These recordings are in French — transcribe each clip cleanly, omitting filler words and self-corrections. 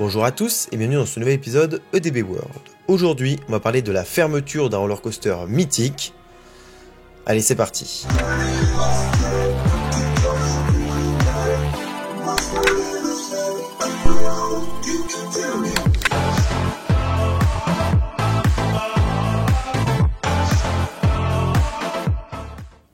Bonjour à tous et bienvenue dans ce nouvel épisode EDB World. Aujourd'hui, on va parler de la fermeture d'un roller coaster mythique. Allez, c'est parti.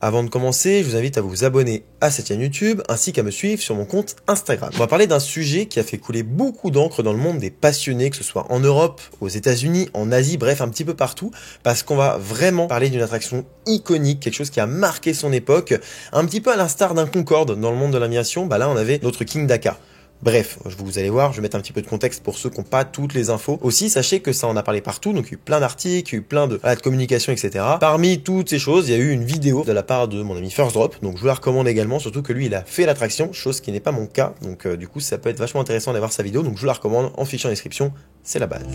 Avant de commencer, je vous invite à vous abonner à cette chaîne YouTube ainsi qu'à me suivre sur mon compte Instagram. On va parler d'un sujet qui a fait couler beaucoup d'encre dans le monde des passionnés, que ce soit en Europe, aux États-Unis, en Asie, bref un petit peu partout, parce qu'on va vraiment parler d'une attraction iconique, quelque chose qui a marqué son époque, un petit peu à l'instar d'un Concorde dans le monde de l'aviation. Là on avait notre King Daka. Bref, vous allez voir, je vais mettre un petit peu de contexte pour ceux qui n'ont pas toutes les infos. Aussi, sachez que ça en a parlé partout, donc il y a eu plein d'articles, il y a eu plein de communication, etc. Parmi toutes ces choses, il y a eu une vidéo de la part de mon ami First Drop, donc je vous la recommande également, surtout que lui, il a fait l'attraction, chose qui n'est pas mon cas, donc du coup, ça peut être vachement intéressant d'avoir sa vidéo, donc je vous la recommande en fichier en description, c'est la base.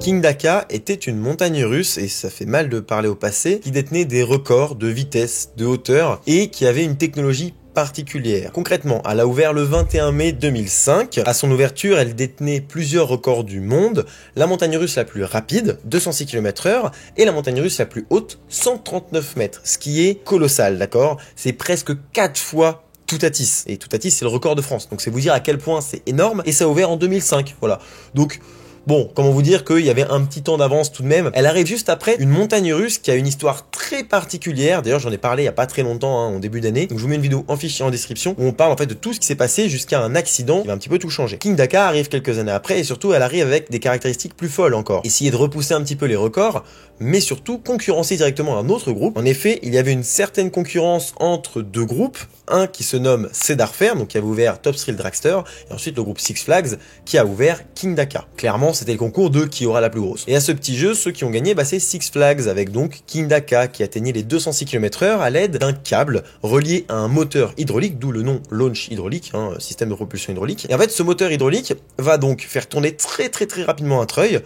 King Daka était une montagne russe, et ça fait mal de parler au passé, qui détenait des records de vitesse, de hauteur, et qui avait une technologie particulière. Concrètement, elle a ouvert le 21 mai 2005. À son ouverture, elle détenait plusieurs records du monde. La montagne russe la plus rapide, 206 km/h, et la montagne russe la plus haute, 139 mètres, ce qui est colossal, d'accord? C'est presque 4 fois Toutatis. Et Toutatis, c'est le record de France. Donc c'est vous dire à quel point c'est énorme, et ça a ouvert en 2005. Voilà. Donc, bon, comment vous dire qu'il y avait un petit temps d'avance tout de même. Elle arrive juste après une montagne russe qui a une histoire très particulière. D'ailleurs, j'en ai parlé il y a pas très longtemps, en début d'année. Donc, je vous mets une vidéo en fichier en description où on parle en fait de tout ce qui s'est passé jusqu'à un accident qui va un petit peu tout changer. King Daka arrive quelques années après et surtout, elle arrive avec des caractéristiques plus folles encore. Essayer de repousser un petit peu les records, mais surtout concurrencer directement un autre groupe. En effet, il y avait une certaine concurrence entre deux groupes. Un qui se nomme Cedar Fair, donc qui avait ouvert Top Thrill Dragster, et ensuite le groupe Six Flags qui a ouvert King Daka. Clairement, c'était le concours de qui aura la plus grosse. Et à ce petit jeu, ceux qui ont gagné, c'est Six Flags avec donc King Daka qui atteignait les 206 km/h à l'aide d'un câble relié à un moteur hydraulique, d'où le nom launch hydraulique, système de propulsion hydraulique. Et en fait, ce moteur hydraulique va donc faire tourner très rapidement un treuil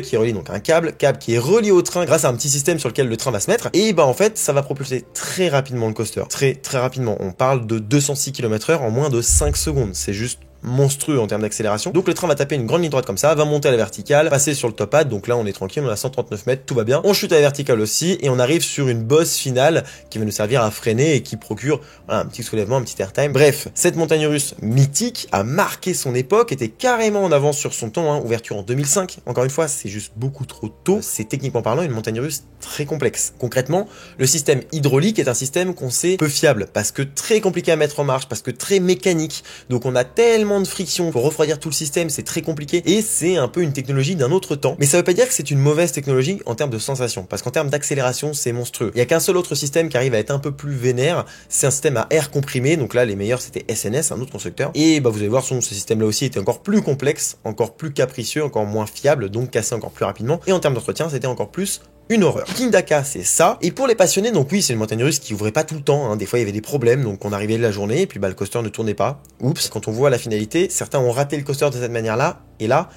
qui relie donc un câble qui est relié au train grâce à un petit système sur lequel le train va se mettre. Et en fait, ça va propulser très rapidement le coaster. Très rapidement. On parle de 206 km/h en moins de 5 secondes. C'est juste monstrueux en termes d'accélération. Donc le train va taper une grande ligne droite comme ça, va monter à la verticale, passer sur le top hat, donc là on est tranquille, on a 139 mètres, tout va bien. On chute à la verticale aussi et on arrive sur une bosse finale qui va nous servir à freiner et qui procure un petit soulèvement, un petit airtime. Bref, cette montagne russe mythique a marqué son époque, était carrément en avance sur son temps, ouverture en 2005. Encore une fois, c'est juste beaucoup trop tôt. C'est techniquement parlant une montagne russe très complexe. Concrètement, le système hydraulique est un système qu'on sait peu fiable parce que très compliqué à mettre en marche, parce que très mécanique. Donc on a tellement de friction pour refroidir tout le système, c'est très compliqué et c'est un peu une technologie d'un autre temps. Mais ça veut pas dire que c'est une mauvaise technologie en termes de sensation, parce qu'en termes d'accélération, c'est monstrueux. Il y a qu'un seul autre système qui arrive à être un peu plus vénère, c'est un système à air comprimé. Donc là, les meilleurs c'était SNS, un autre constructeur. Et vous allez voir, ce système-là aussi était encore plus complexe, encore plus capricieux, encore moins fiable, donc cassé encore plus rapidement. Et en termes d'entretien, c'était encore plus une horreur. King Daka, c'est ça. Et pour les passionnés, donc oui, c'est une montagne russe qui ouvrait pas tout le temps. Des fois, il y avait des problèmes. Donc, on arrivait de la journée et puis le coaster ne tournait pas. Oups. Quand on voit la finalité, certains ont raté le coaster de cette manière-là. Et là,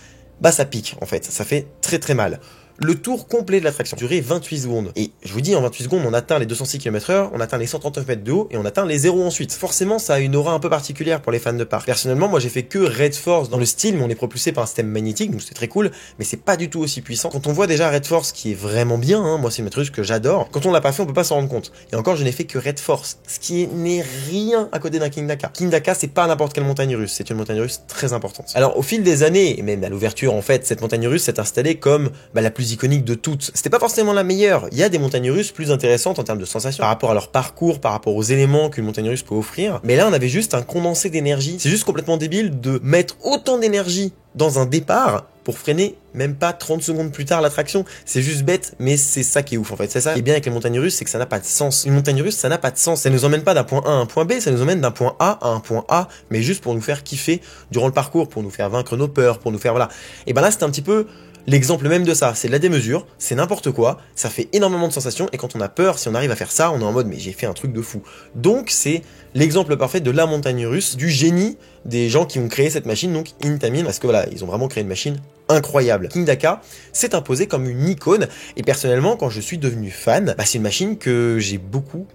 ça pique, en fait. Ça fait très mal. Le tour complet de l'attraction durait 28 secondes. Et je vous dis, en 28 secondes, on atteint les 206 km/h, on atteint les 139 mètres de haut et on atteint les 0 ensuite. Forcément, ça a une aura un peu particulière pour les fans de parc. Personnellement, moi, j'ai fait que Red Force dans le style, mais on est propulsé par un système magnétique, donc c'est très cool, mais c'est pas du tout aussi puissant. Quand on voit déjà Red Force, qui est vraiment bien, moi, c'est une montagne russe que j'adore. Quand on l'a pas fait, on peut pas s'en rendre compte. Et encore, je n'ai fait que Red Force, ce qui n'est rien à côté d'un King Daka. King Daka, c'est pas n'importe quelle montagne russe, c'est une montagne russe très importante. Alors, au fil des années, et même à l'ouverture, en fait, cette montagne russe s'est installée comme la plus iconique de toutes. C'était pas forcément la meilleure. Il y a des montagnes russes plus intéressantes en termes de sensations, par rapport à leur parcours, par rapport aux éléments qu'une montagne russe peut offrir. Mais là, on avait juste un condensé d'énergie. C'est juste complètement débile de mettre autant d'énergie dans un départ pour freiner même pas 30 secondes plus tard l'attraction. C'est juste bête, mais c'est ça qui est ouf en fait. C'est ça qui est bien avec les montagnes russes, c'est que ça n'a pas de sens. Une montagne russe, ça n'a pas de sens. Ça nous emmène pas d'un point A à un point B, ça nous emmène d'un point A à un point A, mais juste pour nous faire kiffer durant le parcours, pour nous faire vaincre nos peurs, pour nous faire voilà. Et là, c'était un petit peu l'exemple même de ça, c'est de la démesure, c'est n'importe quoi, ça fait énormément de sensations et quand on a peur, si on arrive à faire ça, on est en mode mais j'ai fait un truc de fou. Donc c'est l'exemple parfait de la montagne russe, du génie des gens qui ont créé cette machine, donc Intamin, parce que voilà, ils ont vraiment créé une machine incroyable. Kingdaka s'est imposé comme une icône, et personnellement, quand je suis devenu fan, c'est une machine que j'ai beaucoup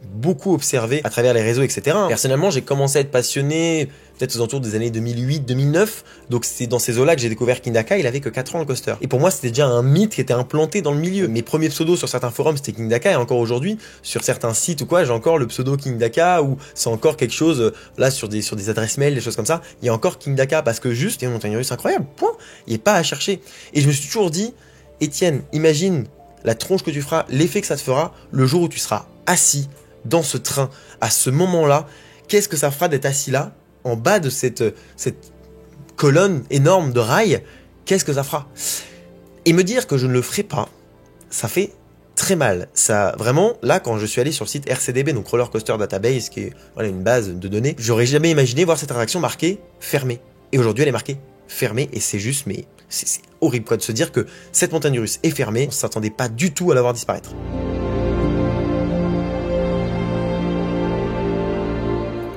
observé à travers les réseaux, etc. Personnellement, j'ai commencé à être passionné peut-être aux alentours des années 2008-2009, donc c'est dans ces eaux-là que j'ai découvert Kingdaka. Il avait que 4 ans le coaster. Et pour moi, c'était déjà un mythe qui était implanté dans le milieu. Mes premiers pseudos sur certains forums, c'était Kingdaka, et encore aujourd'hui, sur certains sites ou quoi, j'ai encore le pseudo Kingdaka, ou c'est encore quelque chose, là, sur des adresses mail, des choses comme ça, il y a encore Kingdaka, parce que juste, il y a une montagne russe incroyable, point. Il n'y a pas à chercher. Et je me suis toujours dit, Étienne, imagine la tronche que tu feras, l'effet que ça te fera, le jour où tu seras assis dans ce train, à ce moment-là, qu'est-ce que ça fera d'être assis là, en bas de cette colonne énorme de rails, qu'est-ce que ça fera? Et me dire que je ne le ferai pas, ça fait très mal. Ça, vraiment, là, quand je suis allé sur le site RCDB, donc Roller Coaster Database, qui est voilà, une base de données, j'aurais jamais imaginé voir cette attraction marquée fermée. Et aujourd'hui, elle est marquée fermée, et c'est juste, mais c'est horrible quoi de se dire que cette montagne russe est fermée, on s'attendait pas du tout à la voir disparaître.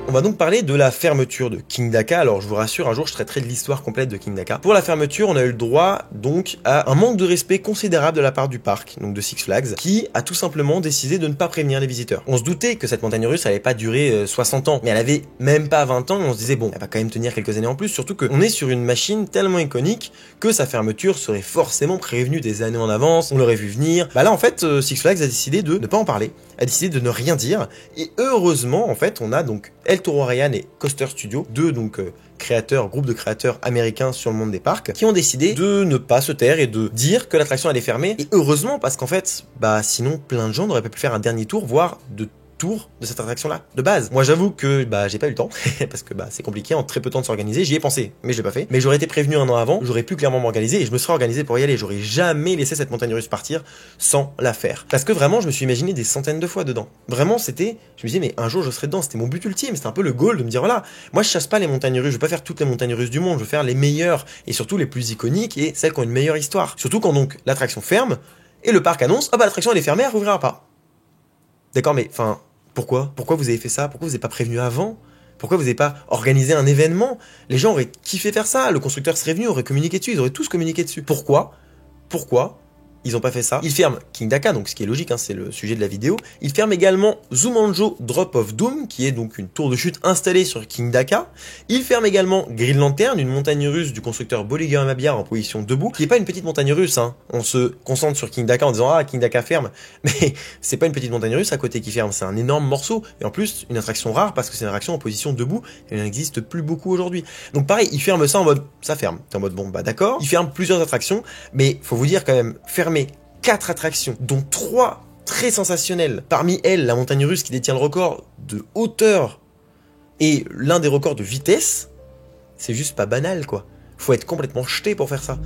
On va donc parler de la fermeture de Kingdaka. Alors je vous rassure, un jour je traiterai de l'histoire complète de Kingdaka. Pour la fermeture, on a eu le droit donc à un manque de respect considérable de la part du parc, donc de Six Flags, qui a tout simplement décidé de ne pas prévenir les visiteurs. On se doutait que cette montagne russe allait pas durer 60 ans, mais elle avait même pas 20 ans, on se disait bon, elle va quand même tenir quelques années en plus, surtout qu'on est sur une machine tellement iconique que sa fermeture serait forcément prévenue des années en avance, on l'aurait vu venir. Là en fait, Six Flags a décidé de ne pas en parler, a décidé de ne rien dire, et heureusement en fait, on a donc El Toro Ryan et Coaster Studio, deux donc groupes de créateurs américains sur le monde des parcs, qui ont décidé de ne pas se taire et de dire que l'attraction allait fermer. Et heureusement, parce qu'en fait, sinon plein de gens n'auraient pas pu faire un dernier tour, voire de de cette attraction-là, de base. Moi, j'avoue que j'ai pas eu le temps, parce que c'est compliqué, en très peu de temps de s'organiser. J'y ai pensé, mais je l'ai pas fait. Mais j'aurais été prévenu un an avant, j'aurais pu clairement m'organiser, et je me serais organisé pour y aller. J'aurais jamais laissé cette montagne russe partir sans la faire. Parce que vraiment, je me suis imaginé des centaines de fois dedans. Vraiment, je me disais, mais un jour, je serai dedans. C'était mon but ultime, c'était un peu le goal de me dire, voilà, moi, je chasse pas les montagnes russes, je veux pas faire toutes les montagnes russes du monde, je veux faire les meilleures, et surtout les plus iconiques, et celles qui ont une meilleure histoire. Surtout quand donc, l'attraction ferme, et le parc annonce, l'attraction elle est fermée, elle rouvrira pas. D'accord, mais pourquoi vous avez fait ça? Pourquoi vous n'avez pas prévenu avant? Pourquoi vous n'avez pas organisé un événement? Les gens auraient kiffé faire ça, le constructeur serait venu, aurait communiqué dessus, ils auraient tous communiqué dessus. Pourquoi ils n'ont pas fait ça? Ils ferment Kingdaka, donc ce qui est logique, c'est le sujet de la vidéo. Ils ferment également Zumanjo Drop of Doom, qui est donc une tour de chute installée sur Kingdaka. Ils ferment également Green Lantern, une montagne russe du constructeur Bolliger & Mabillard en position debout, qui n'est pas une petite montagne russe. On se concentre sur Kingdaka en disant Kingdaka ferme, mais c'est pas une petite montagne russe à côté qui ferme, c'est un énorme morceau, et en plus une attraction rare parce que c'est une attraction en position debout, et il n'en existe plus beaucoup aujourd'hui. Donc pareil, ils ferment ça en mode ça ferme. T'es en mode bon d'accord. Ils ferment plusieurs attractions, mais faut vous dire quand même, fermer 4 attractions, dont 3 très sensationnelles. Parmi elles, la montagne russe qui détient le record de hauteur et l'un des records de vitesse, c'est juste pas banal quoi. Faut être complètement jeté pour faire ça.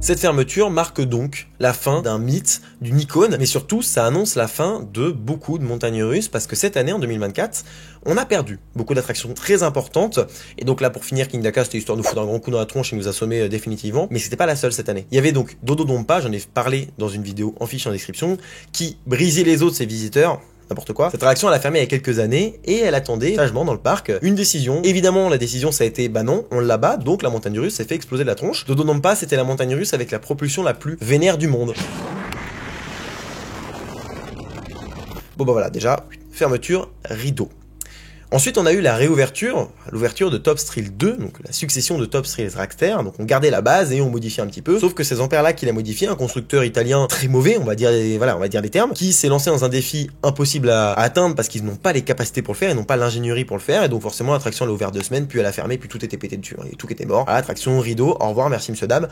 Cette fermeture marque donc la fin d'un mythe, d'une icône, mais surtout ça annonce la fin de beaucoup de montagnes russes parce que cette année, en 2024, on a perdu beaucoup d'attractions très importantes. Et donc là, pour finir, Kingdaka, c'était histoire de nous foutre un grand coup dans la tronche et nous assommer définitivement, mais c'était pas la seule cette année. Il y avait donc Dodonpa, j'en ai parlé dans une vidéo en fiche en description, qui brisait les os de ses visiteurs. N'importe quoi. Cette attraction, elle a fermé il y a quelques années et elle attendait sagement dans le parc une décision. Évidemment, la décision, ça a été non, on l'abat, donc la montagne russe s'est fait exploser de la tronche. Dodonpa, c'était la montagne russe avec la propulsion la plus vénère du monde. Bon voilà, déjà, fermeture, rideau. Ensuite, on a eu la réouverture, l'ouverture de Top Thrill 2, donc la succession de Top Thrill Dragster. Donc on gardait la base et on modifiait un petit peu. Sauf que ces ampères-là qu'il a modifié, un constructeur italien très mauvais, on va dire les termes, qui s'est lancé dans un défi impossible à atteindre parce qu'ils n'ont pas les capacités pour le faire, ils n'ont pas l'ingénierie pour le faire, et donc forcément l'attraction elle a ouvert 2 semaines, puis elle a fermé, puis tout était pété dessus, et tout était mort. Attraction, rideau, au revoir, merci monsieur dame.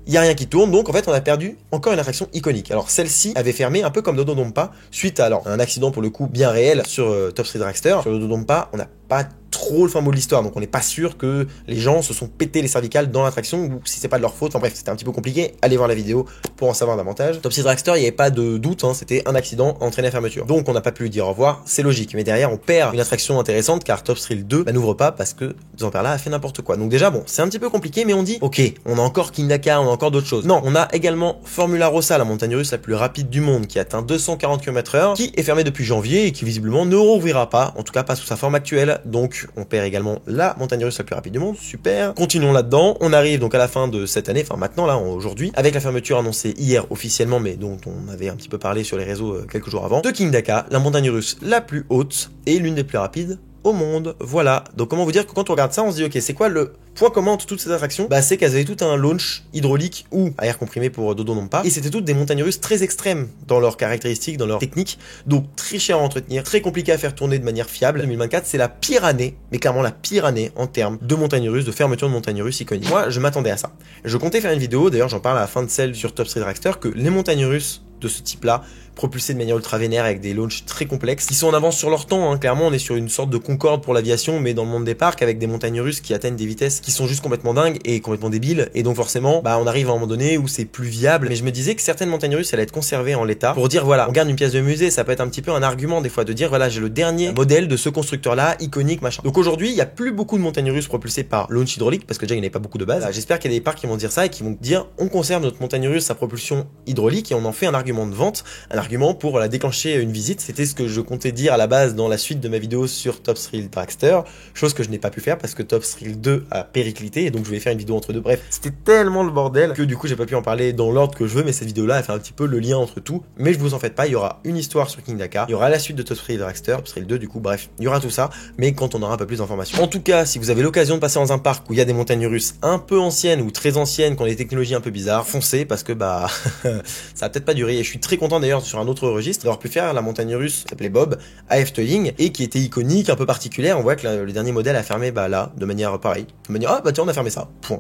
Il n'y a rien qui tourne, donc en fait on a perdu encore une attraction iconique. Alors celle-ci avait fermé un peu comme Dodonpa, suite à un accident pour le coup bien réel sur Top Thrill Dragster. Sur Dodonpa, on n'a pas trop le fin mot de l'histoire, donc on n'est pas sûr que les gens se sont pété les cervicales dans l'attraction, ou si c'est pas de leur faute, enfin bref, c'était un petit peu compliqué, allez voir la vidéo pour en savoir davantage. Top Thrill Dragster, il n'y avait pas de doute, hein, c'était un accident entraîné à fermeture. Donc on n'a pas pu lui dire au revoir, c'est logique, mais derrière on perd une attraction intéressante, car Top Thrill 2 n'ouvre pas parce que Zamperla a fait n'importe quoi. Donc déjà bon, c'est un petit peu compliqué, mais on dit, ok, on a encore King Dakar, on a encore d'autres choses. Non, on a également Formula Rossa, la montagne russe la plus rapide du monde, qui atteint 240 km/h, qui est fermée depuis janvier et qui visiblement ne rouvrira pas, en tout cas pas sous sa forme actuelle. Donc on perd également la montagne russe la plus rapide du monde, super. Continuons là-dedans, on arrive donc à la fin de cette année, enfin maintenant là, aujourd'hui, avec la fermeture annoncée hier officiellement, mais dont on avait un petit peu parlé sur les réseaux quelques jours avant, de King Dakar, la montagne russe la plus haute et l'une des plus rapides au monde. Voilà. Donc comment vous dire que quand on regarde ça, on se dit ok, c'est quoi le point commun entre toutes ces attractions? Bah c'est qu'elles avaient tout un launch hydraulique ou à air comprimé pour Dodo non pas, et c'était toutes des montagnes russes très extrêmes dans leurs caractéristiques, dans leurs techniques, donc très cher à entretenir, très compliqué à faire tourner de manière fiable. 2024 c'est la pire année, mais clairement la pire année en termes de montagnes russes, de fermeture de montagnes russes iconiques. Moi je m'attendais à ça. Je comptais faire une vidéo, d'ailleurs j'en parle à la fin de celle sur Top Thrill Dragster, que les montagnes russes de ce type-là, propulsés de manière ultra vénère avec des launches très complexes, qui sont en avance sur leur temps, hein. Clairement on est sur une sorte de Concorde pour l'aviation, mais dans le monde des parcs, avec des montagnes russes qui atteignent des vitesses qui sont juste complètement dingues et complètement débiles, et donc forcément, bah on arrive à un moment donné où c'est plus viable, mais je me disais que certaines montagnes russes allaient être conservées en l'état, pour dire voilà, on garde une pièce de musée, ça peut être un petit peu un argument des fois de dire voilà, j'ai le dernier modèle de ce constructeur-là, iconique, machin. Donc aujourd'hui, il y a plus beaucoup de montagnes russes propulsées par launch hydraulique, parce que déjà il n'y en avait pas beaucoup de base. J'espère qu'il y a des parcs qui vont dire ça et qui vont dire on conserve notre montagne russe, sa propulsion hydraulique, et on en fait un argument de vente, un argument pour la déclencher une visite. C'était ce que je comptais dire à la base dans la suite de ma vidéo sur Top Thrill Dragster, chose que je n'ai pas pu faire parce que Top Thrill 2 a périclité, et donc je vais faire une vidéo entre deux. Bref, c'était tellement le bordel que du coup j'ai pas pu en parler dans l'ordre que je veux, mais cette vidéo là elle fait un petit peu le lien entre tout. Mais je vous en faites pas, il y aura une histoire sur King Dakar, il y aura la suite de Top Thrill Dragster, Top Thrill 2 du coup, bref, il y aura tout ça, mais quand on aura un peu plus d'informations. En tout cas, si vous avez l'occasion de passer dans un parc où il y a des montagnes russes un peu anciennes ou très anciennes, qui ont des technologies un peu bizarres, foncez, parce que bah ça va peut-être pas durer. Et je suis très content d'ailleurs sur un autre registre d'avoir pu faire la montagne russe qui s'appelait Bob à Efteling et qui était iconique, un peu particulière. On voit que le dernier modèle a fermé bah là de manière pareille, de manière ah bah tiens on a fermé ça, point.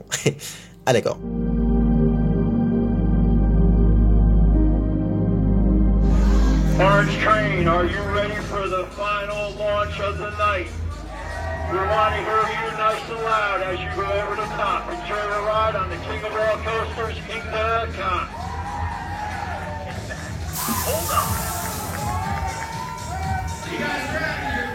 Ah d'accord. Orange Train, are you ready for the final launch of the night? We want to hear you nice and loud as you go over the top. Enjoy the ride on the King of all coasters, King Dakar. Hold on. You guys ready?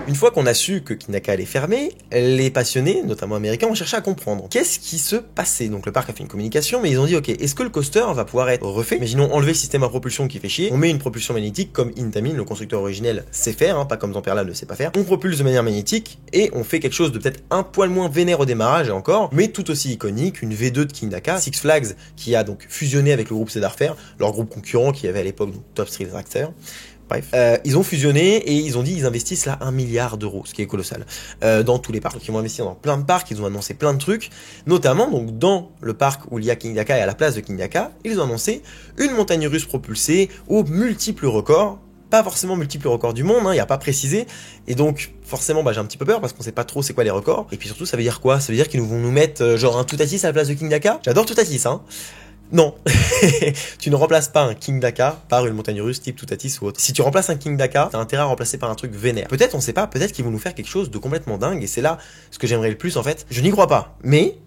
Une fois qu'on a su que King Dakar allait fermer, les passionnés, notamment américains, ont cherché à comprendre qu'est-ce qui se passait. Donc le parc a fait une communication, mais ils ont dit ok, est-ce que le coaster va pouvoir être refait? Imaginons enlever le système à propulsion qui fait chier, on met une propulsion magnétique comme Intamin, le constructeur originel, sait faire, hein, pas comme Zamperla ne sait pas faire. On propulse de manière magnétique et on fait quelque chose de peut-être un poil moins vénère au démarrage et encore, mais tout aussi iconique, une V2 de King Dakar, Six Flags qui a donc fusionné avec le groupe Cedar Fair, leur groupe concurrent qui avait à l'époque donc Top Thrill Dragster. Bref, ils ont fusionné et ils ont dit ils investissent là 1 milliard d'euros, ce qui est colossal, dans tous les parcs. Donc ils vont investir dans plein de parcs, ils ont annoncé plein de trucs, notamment donc dans le parc où il y a King Dakar et à la place de King Dakar, ils ont annoncé une montagne russe propulsée aux multiples records. Pas forcément multiples records du monde, il n'y a pas précisé, et donc forcément bah, j'ai un petit peu peur parce qu'on sait pas trop c'est quoi les records, et puis surtout ça veut dire quoi? Ça veut dire qu'ils vont nous mettre genre un Toutatis à la place de King Dakar. J'adore Toutatis, hein. Non, tu ne remplaces pas un King Dakar par une montagne russe type Toutatis ou autre. Si tu remplaces un King Dakar, t'as intérêt à remplacer par un truc vénère. Peut-être, on sait pas, peut-être qu'ils vont nous faire quelque chose de complètement dingue, et c'est là ce que j'aimerais le plus en fait. Je n'y crois pas, mais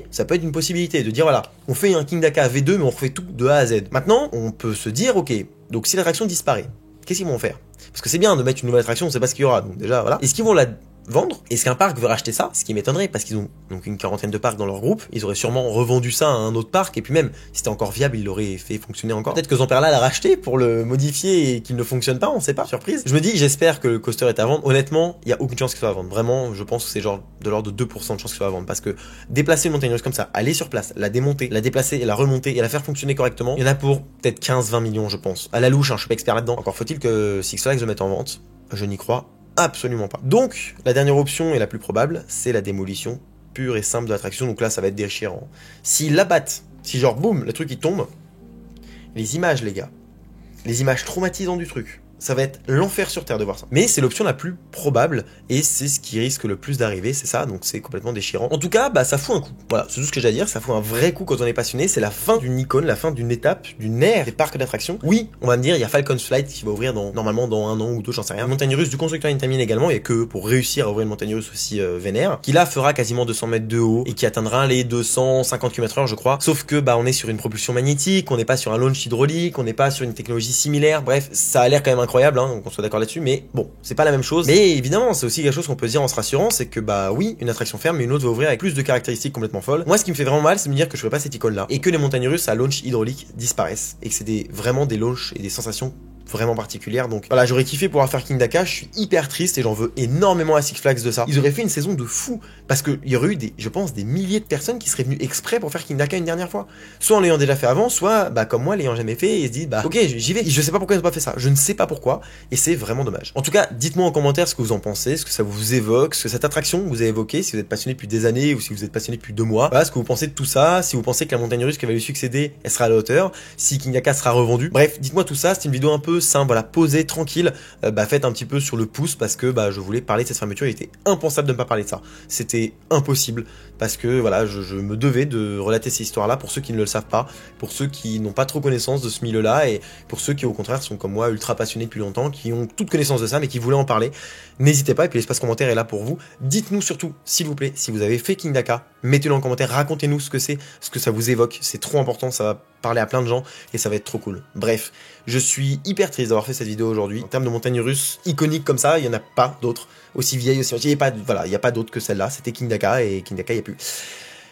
ça peut être une possibilité de dire voilà, on fait un King Dakar V2 mais on refait tout de A à Z. Maintenant, on peut se dire ok, donc si l'attraction disparaît, qu'est-ce qu'ils vont faire? Parce que c'est bien de mettre une nouvelle attraction, on sait pas ce qu'il y aura, donc déjà voilà. Est-ce qu'ils vont la vendre? Est-ce qu'un parc veut racheter ça? Ce qui m'étonnerait parce qu'ils ont donc une quarantaine de parcs dans leur groupe, ils auraient sûrement revendu ça à un autre parc et puis même si c'était encore viable, ils l'auraient fait fonctionner encore. Peut-être que Zamperla l'a racheté pour le modifier et qu'il ne fonctionne pas, on sait pas, surprise. Je me dis, j'espère que le coaster est à vendre. Honnêtement, il y a aucune chance qu'il soit à vendre. Vraiment, je pense que c'est genre de l'ordre de 2% de chance qu'il soit à vendre parce que déplacer une montagne russe comme ça, aller sur place, la démonter, la déplacer et la remonter et la faire fonctionner correctement, il y en a pour peut-être 15-20 millions, je pense. À la louche, hein, je suis pas expert là-dedans. Encore faut-il que Six Flags le mette en vente. Je n'y crois absolument pas. Donc, la dernière option et la plus probable, c'est la démolition pure et simple de l'attraction. Donc là, ça va être déchirant. S'ils l'abattent, si genre boum, le truc il tombe, les images les gars, les images traumatisantes du truc, Ça va être l'enfer sur Terre de voir ça. Mais c'est l'option la plus probable, et c'est ce qui risque le plus d'arriver, c'est ça, donc c'est complètement déchirant. En tout cas, bah ça fout un coup. Voilà, c'est tout ce que j'ai à dire, ça fout un vrai coup quand on est passionné, c'est la fin d'une icône, la fin d'une étape, d'une ère des parcs d'attractions. Oui, on va me dire, il y a Falcon's Flight qui va ouvrir normalement dans 1 an ou 2, j'en sais rien. Une montagne russe du constructeur Intamin également, et que pour réussir à ouvrir une montagne russe aussi vénère, qui là fera quasiment 200 mètres de haut, et qui atteindra les 250 km/h je crois. Sauf que bah on est sur une propulsion magnétique, on n'est pas sur un launch hydraulique, on n'est pas sur une technologie similaire, bref, ça a l'air quand même incroyable, hein, qu'on soit d'accord là-dessus, mais bon, c'est pas la même chose. Mais évidemment, c'est aussi quelque chose qu'on peut se dire en se rassurant, c'est que bah oui, une attraction ferme, mais une autre va ouvrir avec plus de caractéristiques complètement folles. Moi, ce qui me fait vraiment mal, c'est de me dire que je ferai pas cette icône là, et que les montagnes russes à launch hydraulique disparaissent, et que c'est vraiment des launches et des sensations vraiment particulière. Donc voilà, j'aurais kiffé pouvoir faire King Daka, je suis hyper triste et j'en veux énormément à Six Flags de ça. Ils auraient fait une saison de fou, parce qu'il y aurait eu je pense des milliers de personnes qui seraient venues exprès pour faire King Daka une dernière fois. Soit en l'ayant déjà fait avant, soit bah comme moi l'ayant jamais fait et se disent bah ok j'y vais. Je sais pas pourquoi ils ont pas fait ça, je ne sais pas pourquoi, et c'est vraiment dommage. En tout cas, dites-moi en commentaire ce que vous en pensez, ce que ça vous évoque, ce que cette attraction vous a évoqué, si vous êtes passionné depuis des années ou si vous êtes passionné depuis 2 mois. Voilà ce que vous pensez de tout ça, si vous pensez que la montagne russe qui va lui succéder, elle sera à la hauteur, si King Daka sera revendu. Bref, dites-moi tout ça, c'est une vidéo un peu simple, voilà, posée, tranquille, faites un petit peu sur le pouce parce que je voulais parler de cette fermeture, il était impensable de ne pas parler de ça. C'était impossible parce que voilà, je me devais de relater ces histoires-là pour ceux qui ne le savent pas, pour ceux qui n'ont pas trop connaissance de ce milieu-là et pour ceux qui au contraire sont comme moi ultra passionnés depuis longtemps, qui ont toute connaissance de ça mais qui voulaient en parler. N'hésitez pas, et puis l'espace commentaire est là pour vous. Dites-nous surtout, s'il vous plaît, si vous avez fait King Daka, mettez-le en commentaire, racontez-nous ce que c'est, ce que ça vous évoque, c'est trop important, ça va parler à plein de gens et ça va être trop cool. Bref, je suis hyper triste d'avoir fait cette vidéo aujourd'hui. En termes de montagne russe iconique comme ça, il n'y en a pas d'autres, aussi vieilles, aussi anciennes, il n'y a pas d'autres que celle-là, c'était King Daka et King Daka il n'y a plus.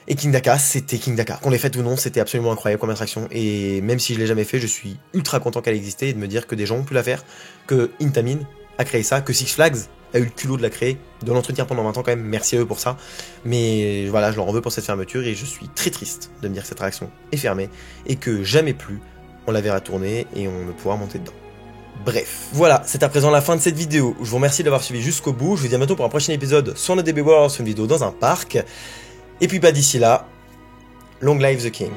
Et King Daka, c'était King Daka. Qu'on l'ait fait ou non, c'était absolument incroyable comme attraction. Et même si je l'ai jamais fait, je suis ultra content qu'elle existait et de me dire que des gens ont pu la faire, que Intamin a créé ça, que Six Flags a eu le culot de la créer, de l'entretenir pendant 20 ans quand même, merci à eux pour ça. Mais voilà, je leur en veux pour cette fermeture et je suis très triste de me dire que cette attraction est fermée et que jamais plus on la verra tourner et on ne pourra monter dedans. Bref, voilà, c'est à présent la fin de cette vidéo. Je vous remercie d'avoir suivi jusqu'au bout. Je vous dis à bientôt pour un prochain épisode sur No DB World, sur une vidéo dans un parc. Et puis d'ici là, long live the king.